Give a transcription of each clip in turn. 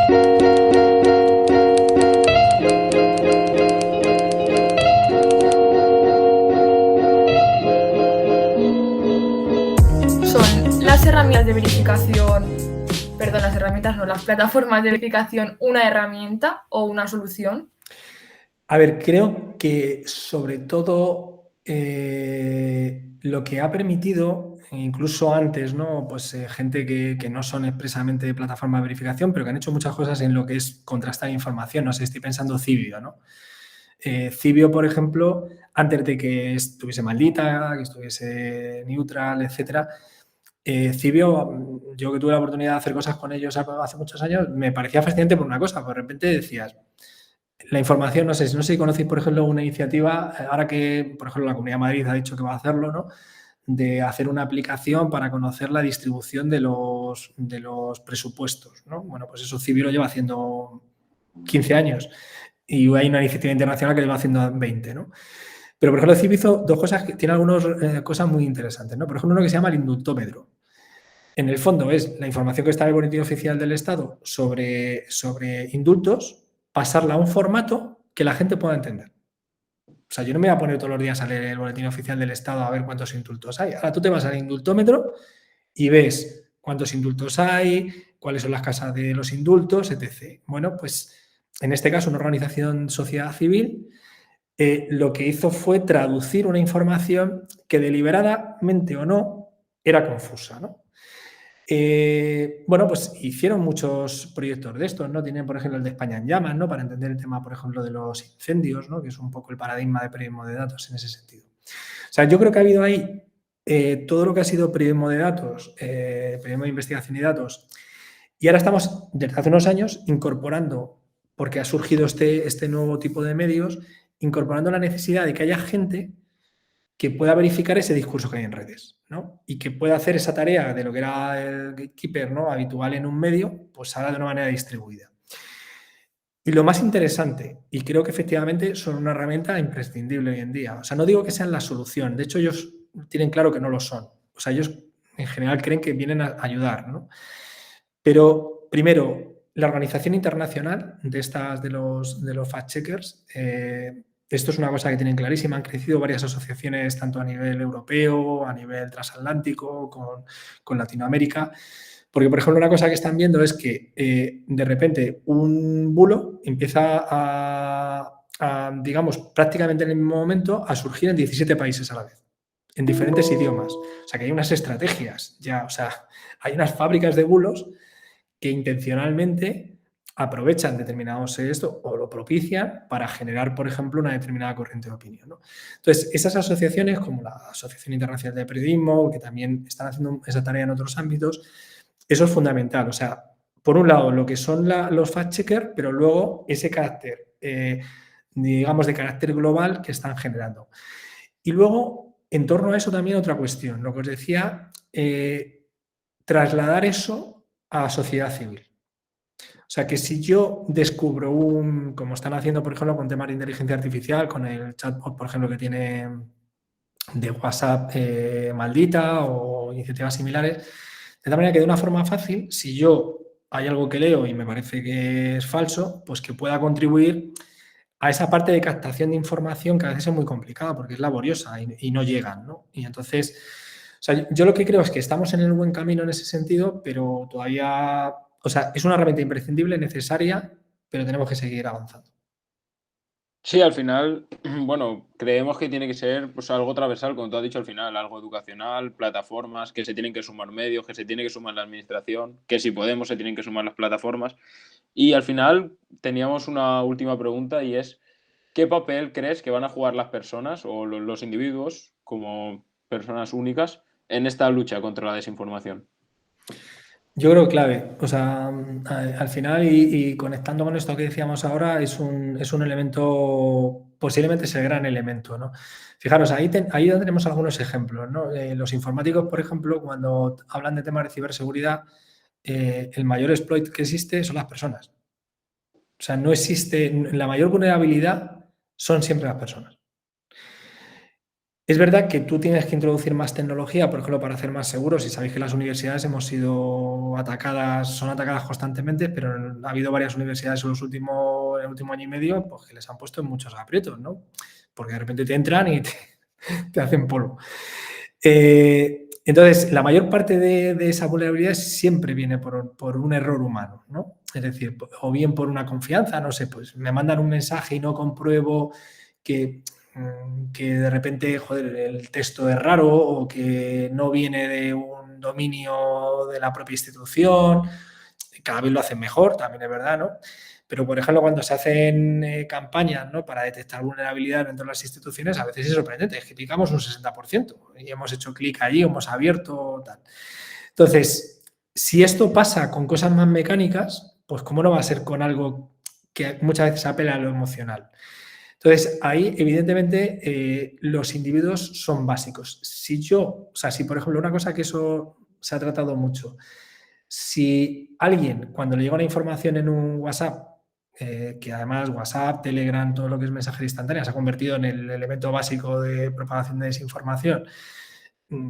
¿Son las herramientas de verificación, perdón, las herramientas no, las plataformas de verificación una herramienta o una solución? A ver, creo que sobre todo lo que ha permitido, incluso antes, ¿no? Pues gente que no son expresamente de plataforma de verificación, pero que han hecho muchas cosas en lo que es contrastar información. No sé, estoy pensando Cibio, ¿no? Cibio, por ejemplo, antes de que estuviese Maldita, que estuviese Neutral, etcétera, Cibio, yo que tuve la oportunidad de hacer cosas con ellos hace muchos años, me parecía fascinante por una cosa, de repente decías, la información, no sé si conocéis, por ejemplo, una iniciativa, ahora que, por ejemplo, la Comunidad de Madrid ha dicho que va a hacerlo, ¿no? De hacer una aplicación para conocer la distribución de los presupuestos, ¿no? Bueno, pues eso Cibio lo lleva haciendo 15 años y hay una iniciativa internacional que lleva haciendo 20, ¿no? Pero, por ejemplo, Cibio hizo dos cosas que tiene algunas cosas muy interesantes, ¿no? Por ejemplo, uno que se llama el indultómetro. En el fondo es la información que está en el boletín oficial del Estado sobre indultos, pasarla a un formato que la gente pueda entender. O sea, yo no me voy a poner todos los días a leer el boletín oficial del Estado a ver cuántos indultos hay. Ahora tú te vas al indultómetro y ves cuántos indultos hay, cuáles son las casas de los indultos, etc. Bueno, pues en este caso una organización sociedad civil lo que hizo fue traducir una información que deliberadamente o no era confusa, ¿no? Bueno, pues hicieron muchos proyectos de estos, ¿no? Tienen, por ejemplo, el de España en llamas, ¿no? Para entender el tema, por ejemplo, de los incendios, ¿no? Que es un poco el paradigma de periodismo de datos en ese sentido. O sea, yo creo que ha habido ahí todo lo que ha sido periodismo de datos, periodismo de investigación y datos, y ahora estamos, desde hace unos años, incorporando, porque ha surgido este nuevo tipo de medios, incorporando la necesidad de que haya gente que pueda verificar ese discurso que hay en redes, ¿no? Y que pueda hacer esa tarea de lo que era el gatekeeper, ¿no? Habitual en un medio, pues ahora de una manera distribuida. Y lo más interesante, y creo que efectivamente son una herramienta imprescindible hoy en día. O sea, no digo que sean la solución, de hecho ellos tienen claro que no lo son. O sea, ellos en general creen que vienen a ayudar, ¿no? Pero primero, la organización internacional de estas de los fact-checkers, esto es una cosa que tienen clarísima, han crecido varias asociaciones tanto a nivel europeo, a nivel transatlántico, con Latinoamérica, porque, por ejemplo, una cosa que están viendo es que de repente un bulo empieza digamos, prácticamente en el mismo momento a surgir en 17 países a la vez, en diferentes idiomas. O sea, que hay unas estrategias ya, o sea, hay unas fábricas de bulos que intencionalmente aprovechan determinados esto o lo propician para generar, por ejemplo, una determinada corriente de opinión, ¿no? Entonces, esas asociaciones, como la Asociación Internacional de Periodismo, que también están haciendo esa tarea en otros ámbitos, eso es fundamental. O sea, por un lado, lo que son los fact-checkers, pero luego ese carácter, digamos, de carácter global que están generando. Y luego, en torno a eso también otra cuestión, lo que os decía, trasladar eso a la sociedad civil. O sea, que si yo descubro como están haciendo, por ejemplo, con temas de inteligencia artificial, con el chatbot, por ejemplo, que tiene de WhatsApp Maldita o iniciativas similares, de tal manera que de una forma fácil, si yo hay algo que leo y me parece que es falso, pues que pueda contribuir a esa parte de captación de información que a veces es muy complicada porque es laboriosa y no llegan, ¿no? Y entonces, o sea, yo lo que creo es que estamos en el buen camino en ese sentido, pero todavía, o sea, es una herramienta imprescindible, necesaria, pero tenemos que seguir avanzando. Sí, al final, bueno, creemos que tiene que ser pues algo transversal, como tú has dicho al final, algo educacional, plataformas, que se tienen que sumar medios, que se tiene que sumar la administración, que si podemos se tienen que sumar las plataformas. Y al final teníamos una última pregunta y es, ¿qué papel crees que van a jugar las personas o los individuos como personas únicas en esta lucha contra la desinformación? Yo creo clave, o sea, al final y conectando con esto que decíamos ahora, es un elemento, posiblemente es el gran elemento, ¿no? Fijaros, ahí tenemos algunos ejemplos, ¿no? Los informáticos, por ejemplo, cuando hablan de temas de ciberseguridad, el mayor exploit que existe son las personas. O sea, no existe, la mayor vulnerabilidad son siempre las personas. Es verdad que tú tienes que introducir más tecnología, por ejemplo, para hacer más seguros. Y sabéis que las universidades hemos sido atacadas, son atacadas constantemente, pero ha habido varias universidades en el último año y medio, pues que les han puesto en muchos aprietos, ¿no? Porque de repente te entran y te hacen polvo. Entonces, la mayor parte de esa vulnerabilidad siempre viene por un error humano, ¿no? Es decir, o bien por una confianza, no sé, pues me mandan un mensaje y no compruebo que de repente, joder, el texto es raro o que no viene de un dominio de la propia institución. Cada vez lo hacen mejor, también es verdad, ¿no? Pero, por ejemplo, cuando se hacen campañas, ¿no?, para detectar vulnerabilidad dentro de las instituciones, a veces es sorprendente, es que picamos un 60% y hemos hecho clic allí, hemos abierto, tal. Entonces, si esto pasa con cosas más mecánicas, pues ¿cómo no va a ser con algo que muchas veces apela a lo emocional? Entonces, ahí, evidentemente, los individuos son básicos. Si por ejemplo, una cosa que eso se ha tratado mucho, si alguien, cuando le llega una información en un WhatsApp, que además WhatsApp, Telegram, todo lo que es mensajería instantánea, se ha convertido en el elemento básico de propagación de desinformación,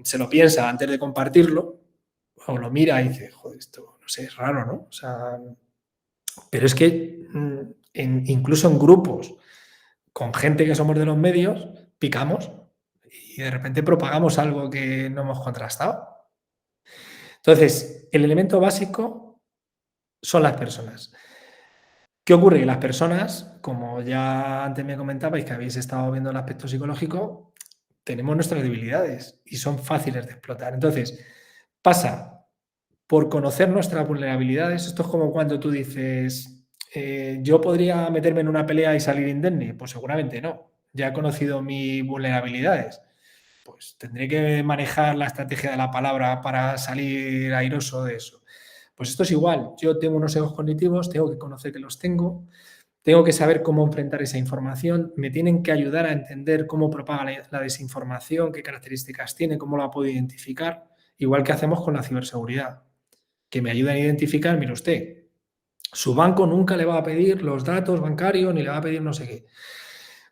se lo piensa antes de compartirlo, o lo mira y dice, joder, esto, no sé, es raro, ¿no? O sea, pero es que incluso en grupos con gente que somos de los medios, picamos y de repente propagamos algo que no hemos contrastado. Entonces, el elemento básico son las personas. ¿Qué ocurre? Que las personas, como ya antes me comentabais que habéis estado viendo el aspecto psicológico, tenemos nuestras debilidades y son fáciles de explotar. Entonces, pasa por conocer nuestras vulnerabilidades. Esto es como cuando tú dices, ¿yo podría meterme en una pelea y salir indemne? Pues seguramente no. Ya he conocido mis vulnerabilidades. Pues tendré que manejar la estrategia de la palabra para salir airoso de eso. Pues esto es igual. Yo tengo unos egos cognitivos, tengo que conocer que los tengo que saber cómo enfrentar esa información, me tienen que ayudar a entender cómo propaga la desinformación, qué características tiene, cómo la puedo identificar, igual que hacemos con la ciberseguridad, que me ayudan a identificar, mire usted, su banco nunca le va a pedir los datos bancarios ni le va a pedir no sé qué.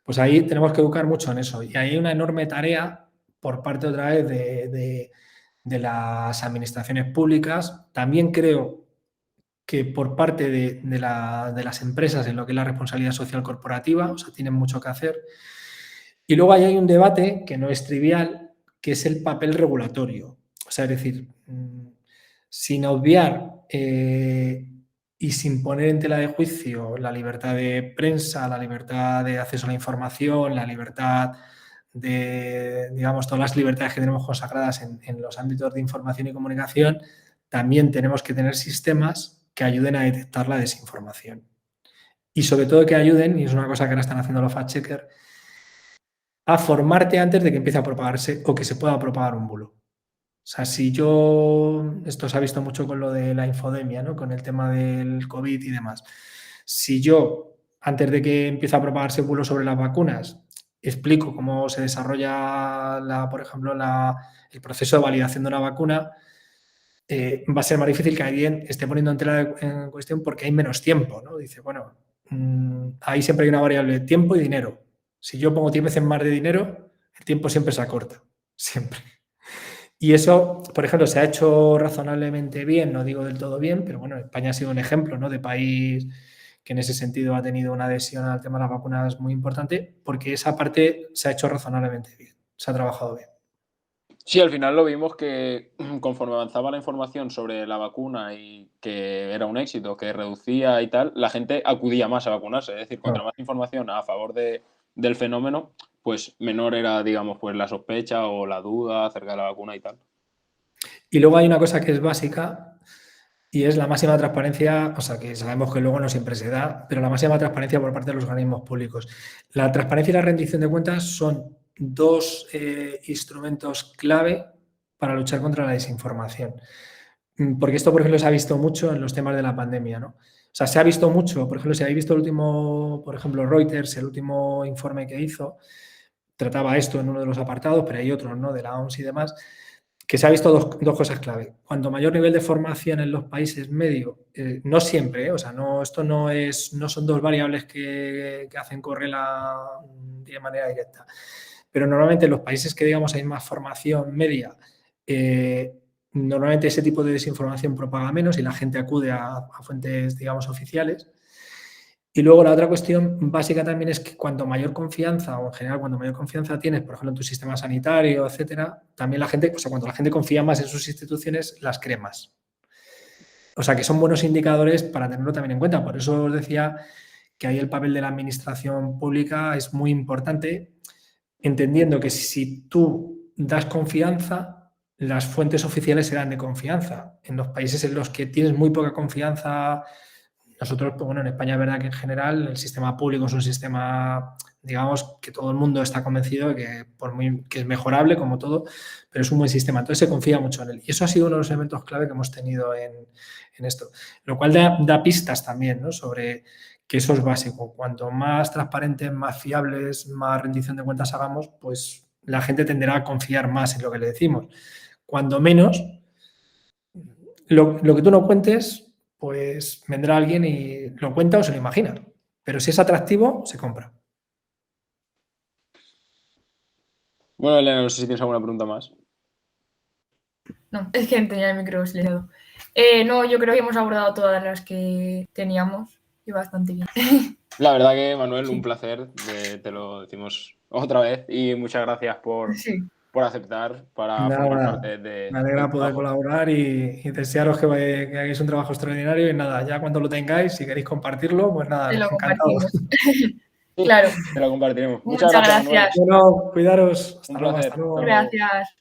Pues ahí tenemos que educar mucho en eso. Y hay una enorme tarea por parte otra vez de las administraciones públicas. También creo que por parte de las empresas en lo que es la responsabilidad social corporativa, o sea, tienen mucho que hacer. Y luego ahí hay un debate que no es trivial, que es el papel regulatorio. O sea, es decir, sin obviar y sin poner en tela de juicio la libertad de prensa, la libertad de acceso a la información, la libertad de, digamos, todas las libertades que tenemos consagradas en los ámbitos de información y comunicación, también tenemos que tener sistemas que ayuden a detectar la desinformación. Y sobre todo que ayuden, y es una cosa que ahora están haciendo los fact-checkers, a formarte antes de que empiece a propagarse o que se pueda propagar un bulo. O sea, esto se ha visto mucho con lo de la infodemia, ¿no?, con el tema del COVID y demás. Si yo, antes de que empiece a propagarse un bulo sobre las vacunas, explico cómo se desarrolla, por ejemplo, el proceso de validación de una vacuna, va a ser más difícil que alguien esté poniendo en tela en cuestión porque hay menos tiempo, ¿no? Dice, bueno, ahí siempre hay una variable de tiempo y dinero. Si yo pongo 10 veces más de dinero, el tiempo siempre se acorta, siempre. Y eso, por ejemplo, se ha hecho razonablemente bien, no digo del todo bien, pero bueno, España ha sido un ejemplo, ¿no?, de país que en ese sentido ha tenido una adhesión al tema de las vacunas muy importante, porque esa parte se ha hecho razonablemente bien, se ha trabajado bien. Sí, al final lo vimos que conforme avanzaba la información sobre la vacuna y que era un éxito, que reducía y tal, la gente acudía más a vacunarse. Es decir, contra más información a favor del fenómeno, pues menor era, digamos, pues la sospecha o la duda acerca de la vacuna y tal. Y luego hay una cosa que es básica y es la máxima transparencia, o sea, que sabemos que luego no siempre se da, pero la máxima transparencia por parte de los organismos públicos. La transparencia y la rendición de cuentas son dos instrumentos clave para luchar contra la desinformación. Porque esto, por ejemplo, se ha visto mucho en los temas de la pandemia, ¿no? O sea, se ha visto mucho, por ejemplo, si habéis visto el último, por ejemplo, Reuters, el último informe que hizo, trataba esto en uno de los apartados, pero hay otros, ¿no?, de la OMS y demás, que se ha visto dos cosas clave. Cuanto mayor nivel de formación en los países medio, no siempre, o sea, esto no son dos variables que hacen correr de manera directa, pero normalmente en los países que, digamos, hay más formación media, normalmente ese tipo de desinformación propaga menos y la gente acude a fuentes, digamos, oficiales. Y luego la otra cuestión básica también es que cuanto mayor confianza, o en general cuanto mayor confianza tienes, por ejemplo, en tu sistema sanitario, etcétera, también la gente, o sea, cuando la gente confía más en sus instituciones, las cree más. O sea, que son buenos indicadores para tenerlo también en cuenta. Por eso os decía que ahí el papel de la administración pública es muy importante, entendiendo que si tú das confianza, las fuentes oficiales serán de confianza. En los países en los que tienes muy poca confianza, nosotros, pues bueno, en España es verdad que en general el sistema público es un sistema, digamos, que todo el mundo está convencido de que, que es mejorable como todo, pero es un buen sistema. Entonces se confía mucho en él. Y eso ha sido uno de los elementos clave que hemos tenido en esto. Lo cual da pistas también, ¿no? Sobre que eso es básico. Cuanto más transparentes, más fiables, más rendición de cuentas hagamos, pues la gente tenderá a confiar más en lo que le decimos. Cuando menos, lo que tú no cuentes, pues vendrá alguien y lo cuenta o se lo imagina. Pero si es atractivo, se compra. Bueno, Elena, no sé si tienes alguna pregunta más. No, es que tenía el micro silenciado. No, yo creo que hemos abordado todas las que teníamos y bastante bien. La verdad que, Manuel, Sí. un placer, te lo decimos otra vez y muchas gracias por aceptar para formar parte de... Me alegra poder colaborar y desearos que hagáis un trabajo extraordinario y nada, ya cuando lo tengáis, si queréis compartirlo, pues nada, Te lo encantados. compartimos. Claro. Te lo compartiremos. Muchas gracias. Bueno, cuidaros. Un placer. Hasta luego. Gracias.